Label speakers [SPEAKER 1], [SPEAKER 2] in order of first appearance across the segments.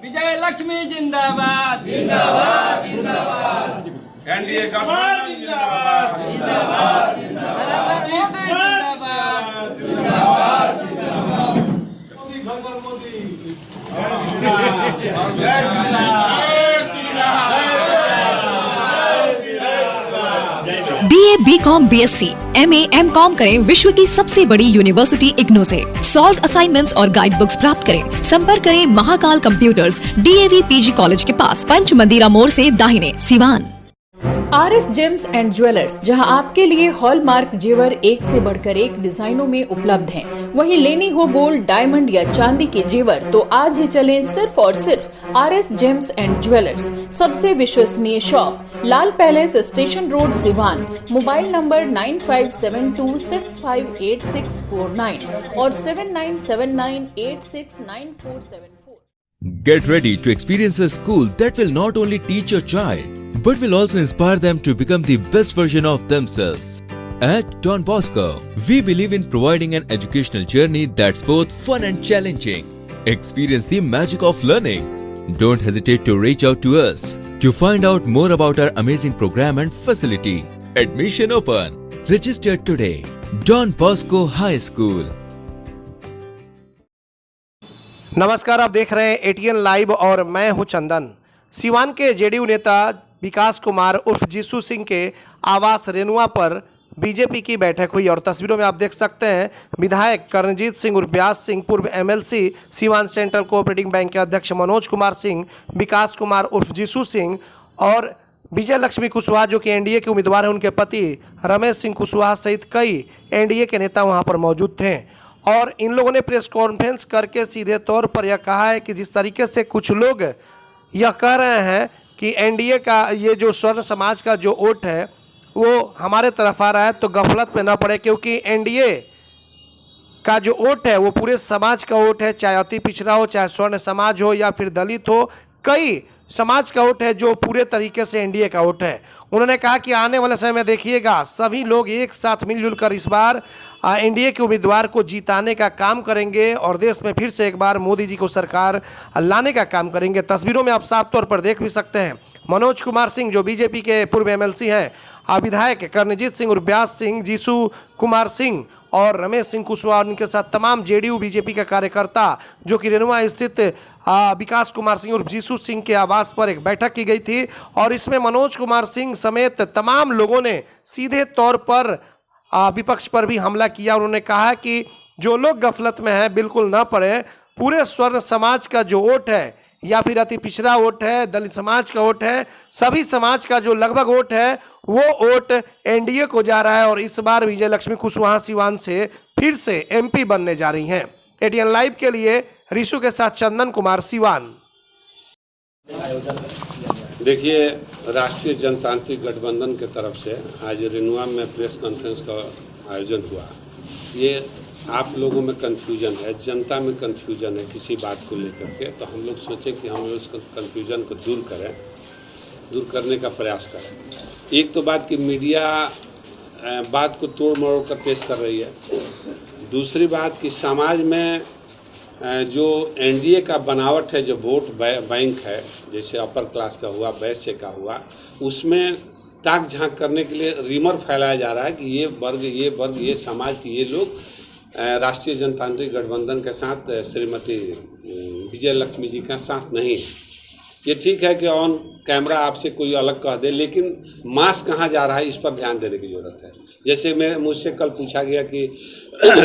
[SPEAKER 1] विजय लक्ष्मी जिंदाबाद
[SPEAKER 2] जिंदाबाद जिंदाबाद
[SPEAKER 3] एनडीए गवर्नमेंट जिंदाबाद
[SPEAKER 2] जिंदाबाद
[SPEAKER 1] नरेंद्र मोदी जिंदाबाद
[SPEAKER 3] जिंदाबाद Modi
[SPEAKER 4] BA, BCom, BSc, MA, MCom करें विश्व की सबसे बड़ी यूनिवर्सिटी इग्नू से। सॉल्व असाइनमेंट्स और गाइड बुक्स प्राप्त करें। संपर्क करें Mahakal computers, DAV PG college के पास, पंच मंदिरा मोड़ से दाहिने, Siwan.
[SPEAKER 5] RS James and jewellers, जहां आपके लिए हॉलमार्क जेवर एक से बढ़कर एक डिजाइनों में उपलब्ध हैं। वहीं लेनी हो गोल्ड, डायमंड या चांदी के जेवर तो आज ही चलें सिर्फ और सिर्फ RS जेम्स एंड ज्वेलर्स। सबसे विश्वसनीय शॉप, लाल palace, station road, Siwan. Mobile number 9572658649 और 7979869474।
[SPEAKER 6] Get ready to experience a school that will not only teach your child, but will also inspire them to become the best version of themselves. At Don Bosco, we believe in providing an educational journey that's both fun and challenging. Experience the magic of learning. Don't hesitate to reach out to us to find out more about our amazing program and facility. Admission open. Register today. Don Bosco High School.
[SPEAKER 7] नमस्कार, आप देख रहे हैं ATN live और मैं हूं चंदन। सिवान के JDU नेता विकास कुमार उर्फ जीसू सिंह के आवास रेनुआ पर बीजेपी की बैठक हुई और तस्वीरों में आप देख सकते हैं विधायक कर्णजीत सिंह उर्फ व्यास सिंह, पूर्व MLC Siwan central cooperative bank के अध्यक्ष मनोज कुमार सिंह, विकास कुमार उर्फ जीसू सिंह और विजय लक्ष्मी कुशवाहा जो कि एनडीए के उम्मीदवार हैं, उनके पति रमेश सिंह कुशवाहा सहित कई एनडीए के नेता वहां पर मौजूद थे। और इन लोगों ने प्रेस कॉन्फ्रेंस करके सीधे तौर पर यह कहा है कि जिस तरीके से कुछ लोग यह कह रहे हैं कि एनडीए का ये जो स्वर्ण समाज का जो वोट है वो हमारे तरफ आ रहा है, तो गफलत में न पड़े, क्योंकि एनडीए का जो वोट है वो पूरे समाज का वोट है, चाहे अति पिछड़ा हो, चाहे स्वर्ण समाज हो या फिर दलित हो, कई समाज का वोट है जो पूरे तरीके से एनडीए का वोट है। उन्होंने कहा कि आने वाले समय में देखिएगा सभी लोग एक साथ मिलजुल कर इस बार एनडीए के उम्मीदवार को जिताने का काम करेंगे और देश में फिर से एक बार मोदी जी को सरकार लाने का काम करेंगे। तस्वीरों में आप साफ तौर पर देख भी सकते हैं मनोज कुमार सिंह जो बीजेपी के पूर्व MLC हैं, विधायक कर्णजीत सिंह, व्यास सिंह, जीसू कुमार सिंह और रमेश सिंह कुशवाहा, उनके साथ तमाम जेडीयू बीजेपी के कार्यकर्ता जो कि रेनुआ स्थित विकास कुमार सिंह उर्फ जीसू सिंह के आवास पर एक बैठक की गई थी और इसमें मनोज कुमार सिंह समेत तमाम लोगों ने सीधे तौर पर विपक्ष पर भी हमला किया। उन्होंने कहा कि जो लोग गफलत में हैं बिल्कुल ना पड़े, पूरे स्वर्ण समाज का जो वोट है या फिर अति पिछड़ा वोट है, दलित समाज का वोट है, सभी समाज का जो लगभग वोट है वो वोट एनडीए को जा रहा है और इस बार विजय लक्ष्मी कुशवाहा सिवान से फिर से MP बनने जा रही हैं। ATN लाइव के लिए ऋषु के साथ चंदन कुमार, सिवान।
[SPEAKER 8] देखिए, राष्ट्रीय जनतांत्रिक गठबंधन के तरफ से आज रेनुआ में प्रेस कॉन्फ्रेंस का आयोजन हुआ। ये आप लोगों में कन्फ्यूजन है, जनता में कन्फ्यूजन है किसी बात को लेकर के, तो हम लोग सोचे कि हम उस कन्फ्यूजन को दूर करने का प्रयास करें। एक तो बात कि मीडिया बात को तोड़ मरोड़ कर पेश कर रही है, दूसरी बात कि समाज में जो एनडीए का बनावट है, जो वोट बैंक है, जैसे अपर क्लास का हुआ, वैश्य का हुआ, उसमें ताक झांक करने के लिए रिमर फैलाया जा रहा है कि ये वर्ग ये समाज के ये लोग राष्ट्रीय जनतांत्रिक गठबंधन के साथ श्रीमती विजय लक्ष्मी जी का साथ नहीं है। ये ठीक है कि ऑन कैमरा आपसे कोई अलग कह दे, लेकिन मास कहाँ जा रहा है इस पर ध्यान देने की ज़रूरत है। जैसे मुझसे कल पूछा गया कि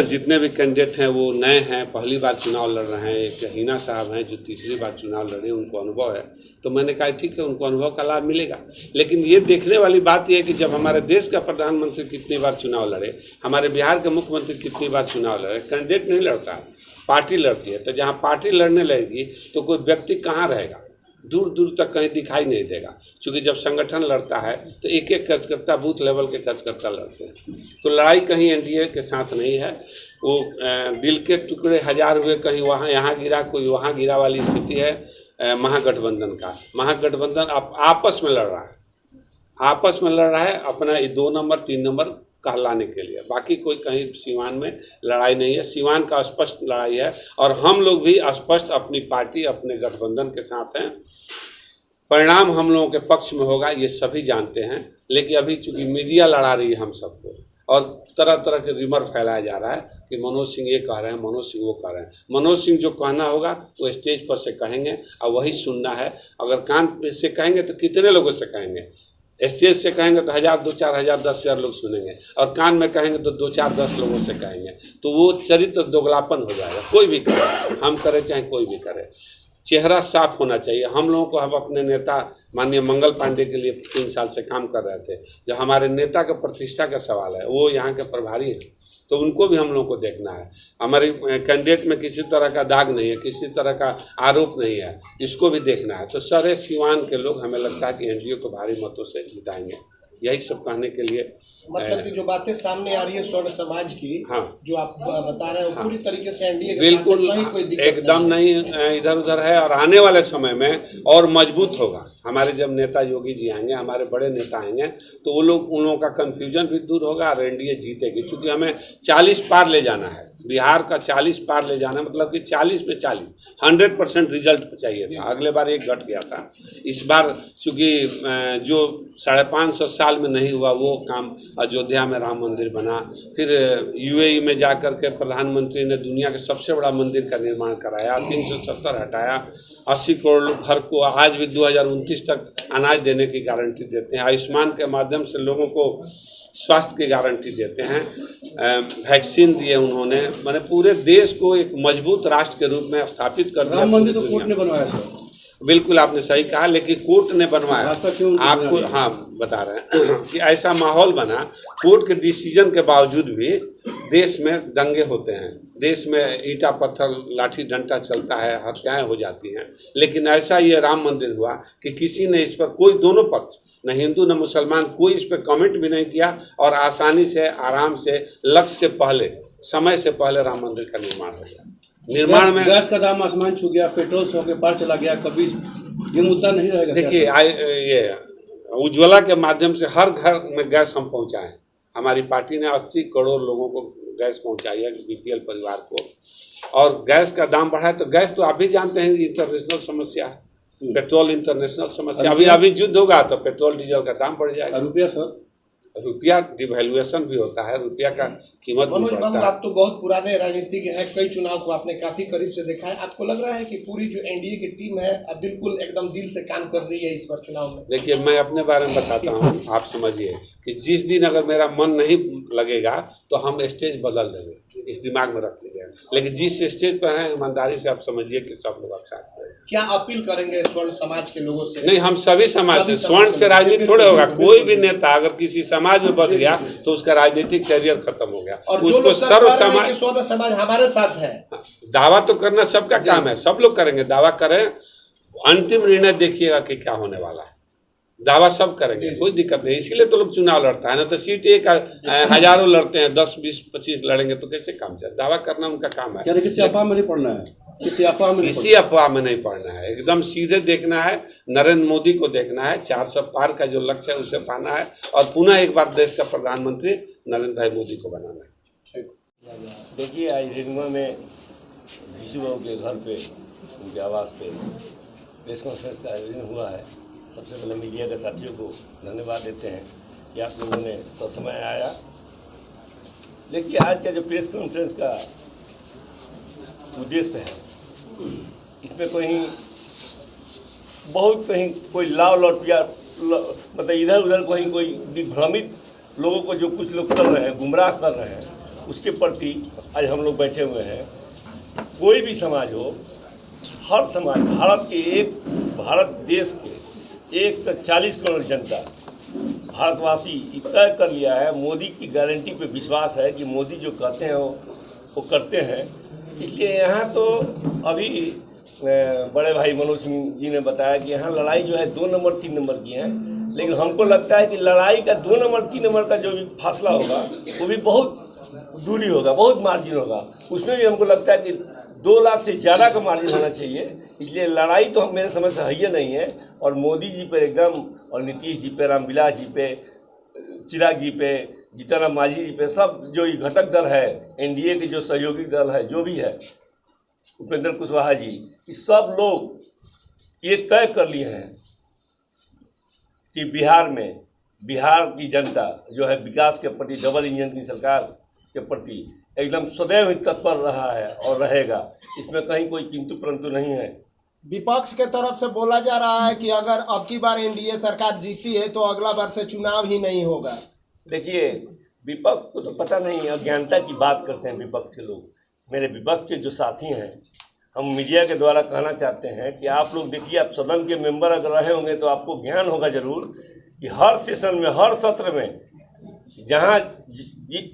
[SPEAKER 8] जितने भी कैंडिडेट हैं वो नए हैं, पहली बार चुनाव लड़ रहे हैं, एक हिना साहब हैं जो तीसरी बार चुनाव लड़े, उनको अनुभव है, तो मैंने कहा ठीक है, उनको अनुभव का लाभ मिलेगा। लेकिन ये देखने वाली बात यह है कि जब हमारे देश का प्रधानमंत्री कितनी बार चुनाव लड़े, हमारे बिहार के मुख्यमंत्री कितनी बार चुनाव लड़े, कैंडिडेट नहीं लड़ता है, पार्टी लड़ती है। तो जहाँ पार्टी लड़ने लगेगी तो कोई व्यक्ति कहाँ रहेगा, दूर दूर तक कहीं दिखाई नहीं देगा, क्योंकि जब संगठन लड़ता है तो एक एक कार्यकर्ता, बूथ लेवल के कार्यकर्ता लड़ते हैं। तो लड़ाई कहीं एनडीए के साथ नहीं है, वो दिल के टुकड़े हजार हुए, कहीं वहाँ यहाँ गिरा, कोई वहाँ गिरा वाली स्थिति है महागठबंधन का। महागठबंधन आपस में लड़ रहा है, अपना 2 नंबर 3 नंबर कहलाने के लिए। बाकी कोई कहीं सीवान में लड़ाई नहीं है, सीवान का स्पष्ट लड़ाई है और हम लोग भी स्पष्ट अपनी पार्टी अपने गठबंधन के साथ हैं। परिणाम हम लोगों के पक्ष में होगा ये सभी जानते हैं, लेकिन अभी चूंकि मीडिया लड़ा रही है हम सबको और तरह तरह के रिमर फैलाया जा रहा है कि मनोज सिंह ये कह रहे हैं, मनोज सिंह वो कह रहे हैं। मनोज सिंह जो कहना होगा वो स्टेज पर से कहेंगे और वही सुनना है। अगर कान से कहेंगे तो कितने लोगों से कहेंगे? स्टेज से कहेंगे तो 1000, 2-4 हजार, 10,000 लोग सुनेंगे और कान में कहेंगे तो 2-4, 10 लोगों से कहेंगे, तो वो चरित्र दोगलापन हो जाएगा। कोई भी करे, हम करें चाहे कोई भी करे, चेहरा साफ होना चाहिए। हम लोगों को, हम अपने नेता माननीय मंगल पांडे के लिए 3 साल से काम कर रहे थे। जो हमारे नेता का प्रतिष्ठा का सवाल है, वो यहाँ के प्रभारी हैं, तो उनको भी हम लोगों को देखना है। हमारे कैंडिडेट में किसी तरह का दाग नहीं है, किसी तरह का आरोप नहीं है, इसको भी देखना है। तो सारे सीवान के लोग हमें लगता है कि एनडीए को भारी मतों से जिताएंगे। यही सब कहने के लिए,
[SPEAKER 2] मतलब कि जो बातें सामने आ रही है स्वर्ण समाज की,
[SPEAKER 8] हाँ,
[SPEAKER 2] जो आप बता रहे हैं वो पूरी तरीके से एनडीए के
[SPEAKER 8] बिल्कुल
[SPEAKER 2] साथ कोई दिक्कत
[SPEAKER 8] एकदम नहीं इधर उधर है और आने वाले समय में और मजबूत होगा। हमारे जब नेता योगी जी आएंगे, हमारे बड़े नेता आएंगे, तो वो लोग, उन लोगों का कन्फ्यूजन भी दूर होगा और एनडीए जीतेगी। चूंकि हमें 40 पार ले जाना है, बिहार का 40 पार ले जाना, मतलब कि 40 में 40 100% रिजल्ट चाहिए था। अगले बार 1 घट गया था, इस बार चूंकि जो 550 साल में नहीं हुआ वो काम, अयोध्या में राम मंदिर बना, फिर यूएई में जाकर के प्रधानमंत्री ने दुनिया के सबसे बड़ा मंदिर का निर्माण कराया, 370 हटाया, 80 करोड़ घर को आज भी 2029 तक अनाज देने की गारंटी देते हैं। आयुष्मान के माध्यम से लोगों को स्वास्थ्य की गारंटी देते हैं, वैक्सीन दिए उन्होंने, मैंने पूरे देश को एक मजबूत राष्ट्र के रूप में स्थापित कर दिया।
[SPEAKER 3] राम मंदिर तो कोर्ट ने बनवाया सर।
[SPEAKER 8] बिल्कुल आपने सही कहा, लेकिन कोर्ट ने बनवाया। आपको हाँ बता रहे हैं कि ऐसा माहौल बना, कोर्ट के डिसीजन के बावजूद भी देश में दंगे होते हैं, देश में ईंटा पत्थर लाठी डंडा चलता है, हत्याएं हो जाती हैं। लेकिन ऐसा ये राम मंदिर हुआ कि किसी ने इस पर, कोई दोनों पक्ष, न हिंदू न मुसलमान, कोई इस पर कमेंट भी नहीं किया और आसानी से, आराम से, लक्ष्य से पहले, समय से पहले राम मंदिर का निर्माण हो गया। निर्माण में
[SPEAKER 3] गैस का दाम आसमान छू गया, पेट्रोल 100 के पार चला गया, कभी ये मुद्दा नहीं रहेगा?
[SPEAKER 8] देखिए ये उज्ज्वला के माध्यम से हर घर में गैस हम पहुंचाएं। हमारी पार्टी ने 80 करोड़ लोगों को गैस पहुंचाई है, बीपीएल परिवार को। और गैस का दाम बढ़ा है तो गैस तो आप भी जानते हैं इंटरनेशनल समस्या है, पेट्रोल इंटरनेशनल समस्या। अभी युद्ध होगा तो पेट्रोल डीजल का दाम बढ़ जाएगा।
[SPEAKER 3] रुपया सर,
[SPEAKER 8] रुपया डिवैल्यूएशन भी होता है, रुपया का कीमत भी
[SPEAKER 2] मनोज बाबू,
[SPEAKER 8] बढ़ता है।
[SPEAKER 2] आप तो बहुत पुराने राजनीतिज्ञ हैं, कई चुनाव को आपने काफी करीब से देखा है। आपको लग रहा है कि पूरी जो एनडीए की टीम है अब बिल्कुल एकदम दिल से काम कर रही है इस बार चुनाव में?
[SPEAKER 8] देखिए, मैं अपने बारे में बताता हूँ, आप समझिए कि जिस दिन अगर मेरा मन नहीं लगेगा तो हम स्टेज बदल देंगे, इस दिमाग में रख लीजिएगा। लेकिन जिस स्टेज पर हैं, ईमानदारी से आप समझिए कि सब लोग आप साथ में।
[SPEAKER 2] क्या अपील करेंगे स्वर्ण समाज के लोगों से?
[SPEAKER 8] नहीं, हम सभी समाज से, स्वर्ण से राजनीति थोड़े होगा। कोई भी नेता अगर किसी समाज में बच गया तो उसका राजनीतिक कैरियर खत्म हो गया।
[SPEAKER 2] और
[SPEAKER 8] उसको सर्व समाज,
[SPEAKER 2] स्वर्ण समाज हमारे साथ है,
[SPEAKER 8] दावा तो करना सबका काम है, सब लोग करेंगे, दावा करें, अंतिम निर्णय देखिएगा कि क्या होने वाला है। दावा सब करेंगे, कोई दिक्कत नहीं। इसीलिए तो लोग चुनाव लड़ता है ना, तो सीट एक हजारों लड़ते हैं, 10, 20, 25 लड़ेंगे तो कैसे काम चले? दावा करना उनका काम है।
[SPEAKER 3] किसी अफवाह में नहीं पड़ना है, किसी अफवाह में नहीं
[SPEAKER 8] पड़ना है, एकदम सीधे देखना है। नरेंद्र मोदी को देखना है, 400 पार का जो लक्ष्य है उसे पाना है और पुनः एक बार देश का प्रधानमंत्री नरेंद्र भाई मोदी को बनाना है।
[SPEAKER 9] देखिए, आज रेनुआ में जीसू बाबू के घर पे, उनके आवास पे प्रेस कॉन्फ्रेंस का आयोजन हुआ है। सबसे पहले मीडिया के साथियों को धन्यवाद देते हैं कि आप लोगों ने ससमय आया। लेकिन आज का जो प्रेस कॉन्फ्रेंस का उद्देश्य है, इसमें कहीं कोई लाव लौटिया, मतलब इधर उधर कहीं कोई विभ्रमित लोगों को जो कुछ लोग कर रहे हैं, गुमराह कर रहे हैं, उसके प्रति आज हम लोग बैठे हुए हैं। कोई भी समाज हो, हर समाज, भारत देश के 140 करोड़ जनता, भारतवासी तय कर लिया है, मोदी की गारंटी पे विश्वास है कि मोदी जो कहते हैं वो करते हैं। इसलिए यहाँ तो अभी बड़े भाई मनोज सिंह जी ने बताया कि यहाँ लड़ाई जो है 2 नंबर 3 नंबर की है, लेकिन हमको लगता है कि लड़ाई का 2 नंबर 3 नंबर का जो भी फासला होगा वो भी बहुत दूरी होगा, बहुत मार्जिन होगा। उसमें भी हमको लगता है कि 2 लाख से ज़्यादा का मार्जिन होना चाहिए। इसलिए लड़ाई तो हम मेरे समझ से है नहीं है। और मोदी जी पे एकदम, और नीतीश जी पे, रामविलास जी पे, चिराग जी पे, जीतन मांझी जी पे, सब जो ये घटक दल है, एनडीए के जो सहयोगी दल है, जो भी है, उपेंद्र कुशवाहा जी, ये सब लोग ये तय कर लिए हैं कि बिहार की जनता जो है विकास के प्रति, डबल इंजन की सरकार के प्रति एकदम सदैव ही तत्पर रहा है और रहेगा। इसमें कहीं कोई किंतु परंतु नहीं है।
[SPEAKER 10] विपक्ष के तरफ से बोला जा रहा है कि अगर अब की बार एनडीए सरकार जीती है तो अगला बार से चुनाव ही नहीं होगा।
[SPEAKER 9] देखिए, विपक्ष को तो पता नहीं, अज्ञानता की बात करते हैं विपक्ष के लोग। मेरे विपक्ष के जो साथी हैं, हम मीडिया के द्वारा कहना चाहते हैं कि आप लोग देखिए, आप सदन के मेंबर अगर रहे होंगे तो आपको ज्ञान होगा जरूर कि हर सेशन में, हर सत्र में जहाँ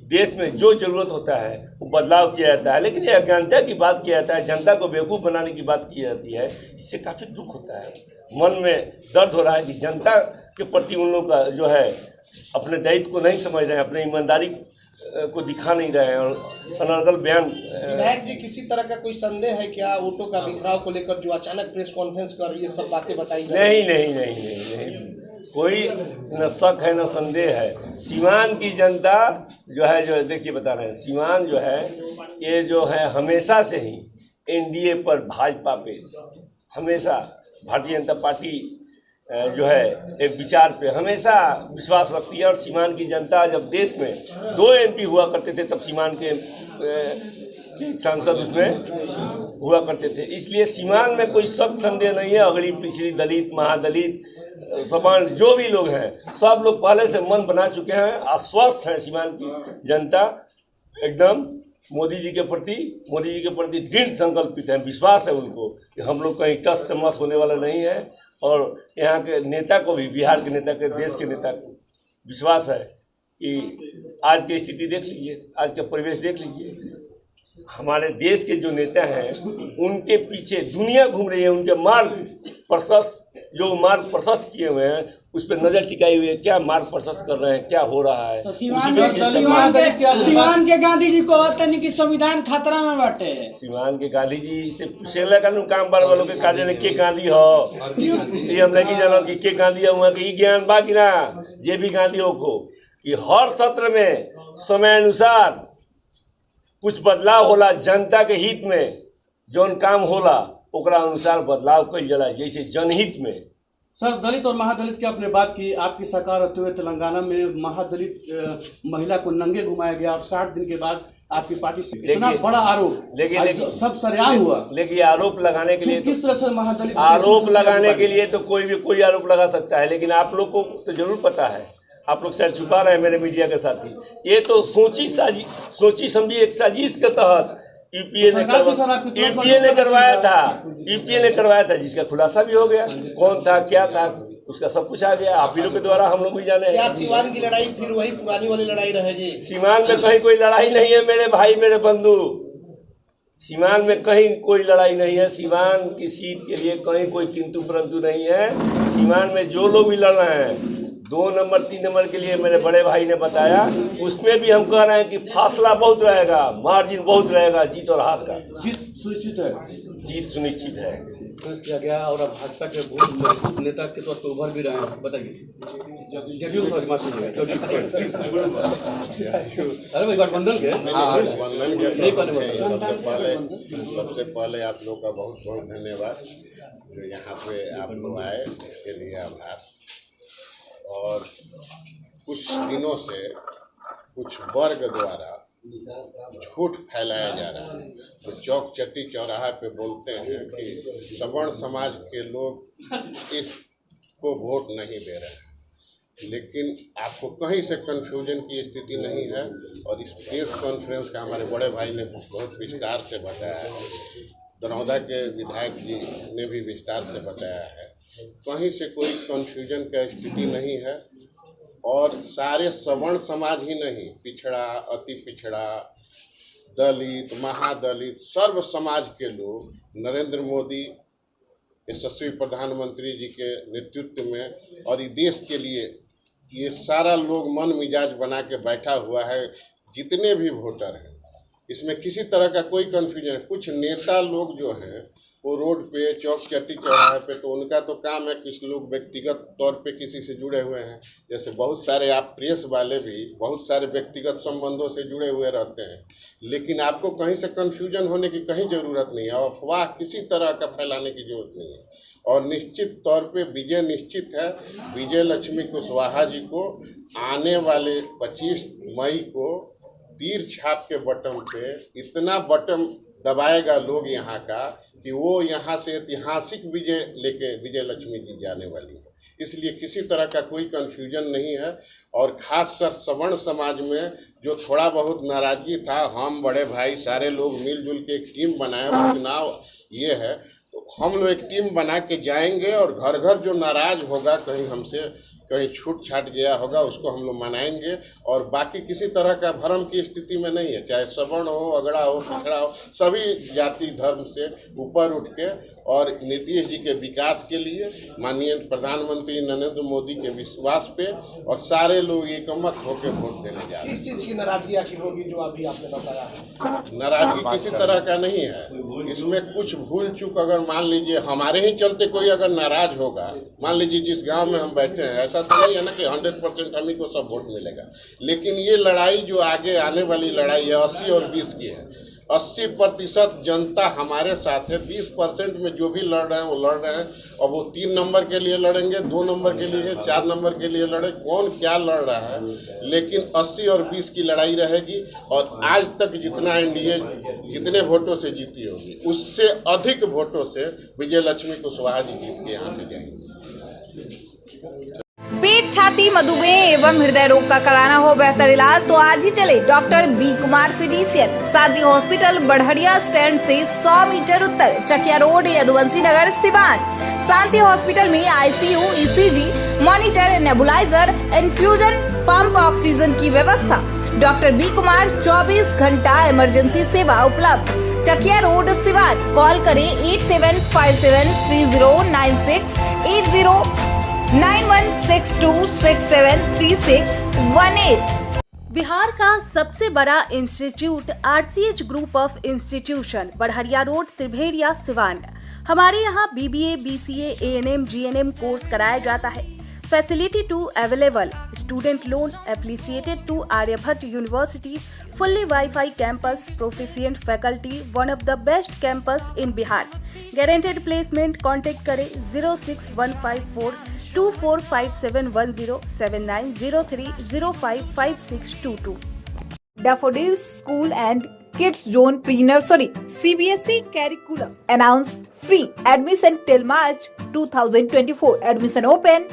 [SPEAKER 9] देश में जो जरूरत होता है वो बदलाव किया जाता है, लेकिन ये अज्ञानता की बात किया जाता है, जनता को बेवकूफ़ बनाने की बात की जाती है। इससे काफ़ी दुख होता है, मन में दर्द हो रहा है कि जनता के प्रति उन लोगों का जो है अपने दायित्व को नहीं समझ रहे हैं, अपनी ईमानदारी को दिखा नहीं रहे हैं और अनर्गल बयान।
[SPEAKER 2] विधायक जी, किसी तरह का कोई संदेह है क्या वोटों का बिखराव को लेकर, जो अचानक प्रेस कॉन्फ्रेंस कर ये सब बातें बताई जा रही हैं?
[SPEAKER 9] नहीं, कोई न शक है न संदेह है। सीवान की जनता जो है देखिए बता रहे हैं, सीवान जो है ये जो है हमेशा से ही एनडीए पर, भाजपा पे, हमेशा भारतीय जनता पार्टी जो है एक विचार पे हमेशा विश्वास रखती है। और सीवान की जनता, जब देश में 2 एमपी हुआ करते थे तब सीवान के सांसद उसमें हुआ करते थे, इसलिए सीवान में कोई शक संदेह नहीं है। अगली पिछड़ी, दलित, महादलित, सवर्ण जो भी लोग हैं, सब लोग पहले से मन बना चुके हैं, आश्वस्त है सीवान की जनता एकदम मोदी जी के प्रति दृढ़ संकल्पित है। विश्वास है उनको कि हम लोग कहीं टस से मस होने वाला नहीं है। और यहाँ के नेता को भी, बिहार के नेता के, देश के नेता को विश्वास है कि आज की स्थिति देख लीजिए, आज का परिवेश देख लीजिए, हमारे देश के जो नेता हैं उनके पीछे दुनिया घूम रही है, उनके मार्ग प्रशस्त किए हुए हैं, उस पर नजर टिकाई हुई है, क्या मार्ग प्रशस्त कर रहे हैं, क्या हो रहा है।
[SPEAKER 1] सीवान के गांधी जी को नहीं कि संविधान खतरा में बाटे।
[SPEAKER 9] सीवान के गांधी जी से पूछेला का काम बार वालों के कार्य के गांधी हो, ये हम नहीं जानो कि के गांधी हुआ कि ज्ञान बाकी ना जे भी गांधी हो को कि हर सत्र में समय अनुसार कुछ बदलाव होला, जनता के हित में जौन काम होला ओकरा अनुसार बदलाव कई जला, जैसे जनहित में।
[SPEAKER 3] सर, दलित और महादलित की आपने बात की, आपकी सरकार होते हुए तेलंगाना में महादलित महिला को नंगे घुमाया गया और 60 दिन के बाद आपकी पार्टी से इतना बड़ा आरोप, लेकिन सब सरेआम हुआ।
[SPEAKER 9] लेकिन आरोप लगाने के लिए
[SPEAKER 3] किस तरह से महादलित
[SPEAKER 9] आरोप लगाने के लिए तो कोई आरोप लगा सकता है, लेकिन आप लोग को तो जरूर पता है, आप लोग शायद छुपा रहे हैं मेरे मीडिया के साथी। ये तो सोची समझी एक साजिश के तहत यूपीए ने करवाया था, जिसका खुलासा भी हो गया, कौन था क्या था उसका सब कुछ आ गया। आप ही लोग के द्वारा हम लोग भी जाने
[SPEAKER 2] क्या सीवान की लड़ाई फिर वही पुरानी वाली लड़ाई रहेगी?
[SPEAKER 9] सीवान में कहीं कोई लड़ाई नहीं है मेरे भाई, मेरे बंधु, सीवान में कहीं कोई लड़ाई नहीं है। सीवान की सीट के लिए कहीं कोई किंतु परंतु नहीं है। सीवान में जो लोग भी लड़ रहे हैं 2 नंबर 3 नंबर के लिए मेरे बड़े भाई ने बताया, उसमें भी हम कह रहे हैं कि फासला बहुत रहेगा, मार्जिन बहुत रहेगा, जीत और हार का।
[SPEAKER 3] जीत सुनिश्चित है,
[SPEAKER 9] जीत सुनिश्चित है
[SPEAKER 3] किया गया। और अब भाजपा के बहुत नेता के तौर पर उभर भी रहे हैं, बताइए। जदयू सॉरी माफ कीजिएगा, अरे गठबंधन के
[SPEAKER 11] सबसे पहले आप लोग का बहुत बहुत धन्यवाद जो यहाँ पे आप लोग आए, इसके लिए आभार। और कुछ दिनों से कुछ वर्ग द्वारा झूठ फैलाया जा रहा है, तो चौक चट्टी चौराहा पे बोलते हैं कि सवर्ण समाज के लोग इसको वोट नहीं दे रहे हैं, लेकिन आपको कहीं से कन्फ्यूजन की स्थिति नहीं है। और इस प्रेस कॉन्फ्रेंस का हमारे बड़े भाई ने बहुत विस्तार से बताया है, दरौदा के विधायक जी ने भी विस्तार से बताया है, कहीं से कोई कन्फ्यूजन का स्थिति नहीं है। और सारे सवर्ण समाज ही नहीं, पिछड़ा, अति पिछड़ा, दलित, महादलित, सर्व समाज के लोग नरेंद्र मोदी यशस्वी प्रधानमंत्री जी के नेतृत्व में और इस देश के लिए ये सारा लोग मन मिजाज बना के बैठा हुआ है। जितने भी वोटर हैं इसमें किसी तरह का कोई कन्फ्यूजन है। कुछ नेता लोग जो हैं वो रोड पे चौक चट्टी चौराहे पे, तो उनका तो काम है, कुछ लोग व्यक्तिगत तौर पे किसी से जुड़े हुए हैं, जैसे बहुत सारे आप प्रेस वाले भी बहुत सारे व्यक्तिगत संबंधों से जुड़े हुए रहते हैं। लेकिन आपको कहीं से कन्फ्यूजन होने की कहीं ज़रूरत नहीं है, अफवाह किसी तरह का फैलाने की जरूरत नहीं है। और निश्चित तौर पे विजय निश्चित है। विजय लक्ष्मी कुशवाहा जी को आने वाले 25 मई को तीर छाप के बटन पे इतना बटन दबाएगा लोग यहाँ का कि वो यहाँ से ऐतिहासिक विजय लेके विजय लक्ष्मी जी जाने वाली है। इसलिए किसी तरह का कोई कन्फ्यूजन नहीं है। और खासकर सवर्ण समाज में जो थोड़ा बहुत नाराजगी था, हम बड़े भाई सारे लोग मिलजुल के एक टीम बनाए, चुनाव ये है तो हम लोग एक टीम बना के जाएंगे और घर घर जो नाराज होगा, कहीं हमसे कहीं छूट छाट गया होगा, उसको हम लोग मनाएंगे। और बाकी किसी तरह का भ्रम की स्थिति में नहीं है, चाहे सवर्ण हो, अगड़ा हो, पिछड़ा हो, सभी जाति धर्म से ऊपर उठ के और नीतीश जी के विकास के लिए, माननीय प्रधानमंत्री नरेंद्र मोदी के विश्वास पे और सारे लोग एकमत होकर वोट देने जा रहे हैं।
[SPEAKER 2] किस चीज़ की नाराजगी आखिर होगी जो अभी आपने बताया?
[SPEAKER 11] नाराजगी किसी तरह का नहीं है, इसमें कुछ भूल चूक अगर मान लीजिए हमारे ही चलते कोई अगर नाराज होगा, मान लीजिए जिस गांव में हम बैठे हैं, ऐसा तो नहीं है ना कि 100% हम ही को सब वोट मिलेगा। लेकिन ये लड़ाई जो आगे आने वाली लड़ाई है 80 और 20 की है। 80% जनता हमारे साथ है, 20% में जो भी लड़ रहे हैं वो लड़ रहे हैं। और वो 3 नंबर के लिए लड़ेंगे, 2 नंबर के लिए, 4 नंबर के लिए लड़े, कौन क्या लड़ रहा है, लेकिन 80 और 20 की लड़ाई रहेगी। और आज तक जितना एनडीए जितने वोटों से जीती होगी, उससे अधिक वोटों से विजय लक्ष्मी कुशवाहा जी जीत के यहाँ से जाएंगे।
[SPEAKER 12] पेट, छाती, मधुमेह एवं हृदय रोग का कराना हो बेहतर इलाज तो आज ही चले डॉक्टर बी कुमार फिजिशियन, शांति हॉस्पिटल, बढ़हरिया स्टैंड से 100 मीटर उत्तर, चकिया रोड, यदुवंशी नगर, सिवान। शांति हॉस्पिटल में ICU, ECG, monitor, nebuliser, infusion pump, oxygen की व्यवस्था। डॉक्टर बी कुमार 24 घंटा इमरजेंसी सेवा उपलब्ध। चकिया रोड, सिवान। कॉल करें 8757309680 9162673618।
[SPEAKER 5] बिहार का सबसे बड़ा institute RCH group of institution, Barharia road, Tribheria, Siwan. हमारे यहाँ BBA, BCA, ANM, GNM course कराया जाता है। Facility too available, student loan affiliated to Aryabhatta university, fully wifi campus, proficient faculty, one of the best campus in Bihar. Guaranteed placement. Contact करें 06154245710 7903055622।
[SPEAKER 12] Daffodils School and Kids Zone Pre-Nursery CBSE Curriculum announced free admission till March 2024. Admission open.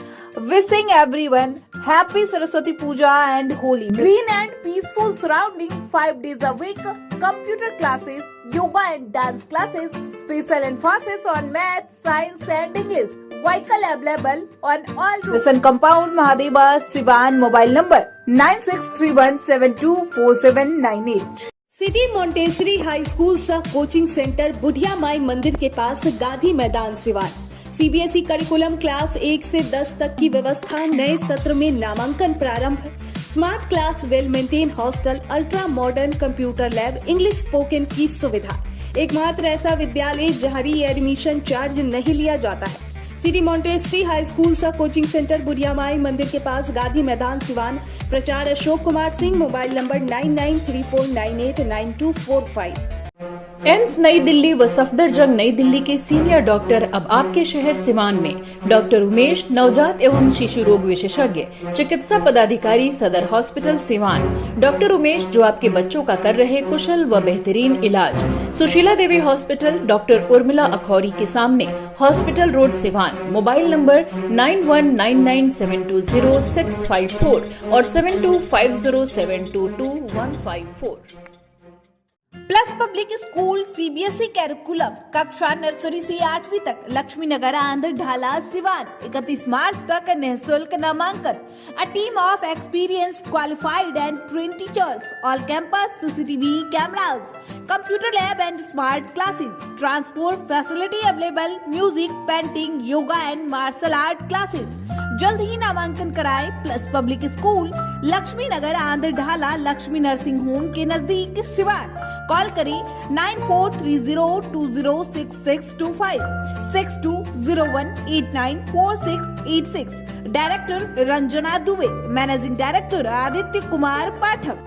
[SPEAKER 12] Wishing everyone happy Saraswati Puja and Holi. Green and peaceful surrounding 5 days a week. Computer classes, yoga and dance classes, special emphasis on math, science and English. Vehicle available on all routes. Listen Compound, Mahadeva, Sivan. Mobile number 9631724798.
[SPEAKER 5] City Montessori high school सह coaching centre, बुढ़िया माई मंदिर के पास, गांधी मैदान, Siwan. CBSE curriculum class 1 से 10 तक की व्यवस्था। नए सत्र में नामांकन प्रारंभ। Smart class, well maintain hostel, ultra modern computer lab, English spoken की सुविधा। एकमात्र ऐसा विद्यालय जहां री एडमिशन चार्ज नहीं लिया जाता है। सिटी मॉन्टेसरी हाई स्कूल सा कोचिंग सेंटर, बुढ़िया माई मंदिर के पास, गांधी मैदान, सिवान। प्रचार Ashok Kumar Singh. Mobile number 9934989245। AIIMS नई दिल्ली व सफदरजंग नई दिल्ली के सीनियर डॉक्टर अब आपके शहर सिवान में। डॉक्टर उमेश, नवजात एवं शिशु रोग विशेषज्ञ, चिकित्सा पदाधिकारी, सदर हॉस्पिटल, सिवान। डॉक्टर उमेश जो आपके बच्चों का कर रहे कुशल व बेहतरीन इलाज। सुशीला देवी हॉस्पिटल, डॉक्टर उर्मिला अखौरी के सामने, hospital road, Siwan. Mobile number 9199720654 और 7250722154।
[SPEAKER 12] Plus public school CBSE curriculum, कक्षा नर्सरी से 8वीं तक, लक्ष्मी नगर, आंध्र ढाला, सिवान। 31 मार्च तक निःशुल्क नामांकन। A team of experienced, qualified and trained teachers, all campus CCTV cameras, computer lab and smart classes, transport facility available, music, painting, yoga and martial art classes. जल्द ही नामांकन कराएं। Plus public school, Lakshmi Nagar, Andhra Dhala, Lakshmi nursing home के नजदीक, Siwan. Call करें 9430206625 6201894686। Director Ranjana Dubey, managing director Aditya Kumar पाठक।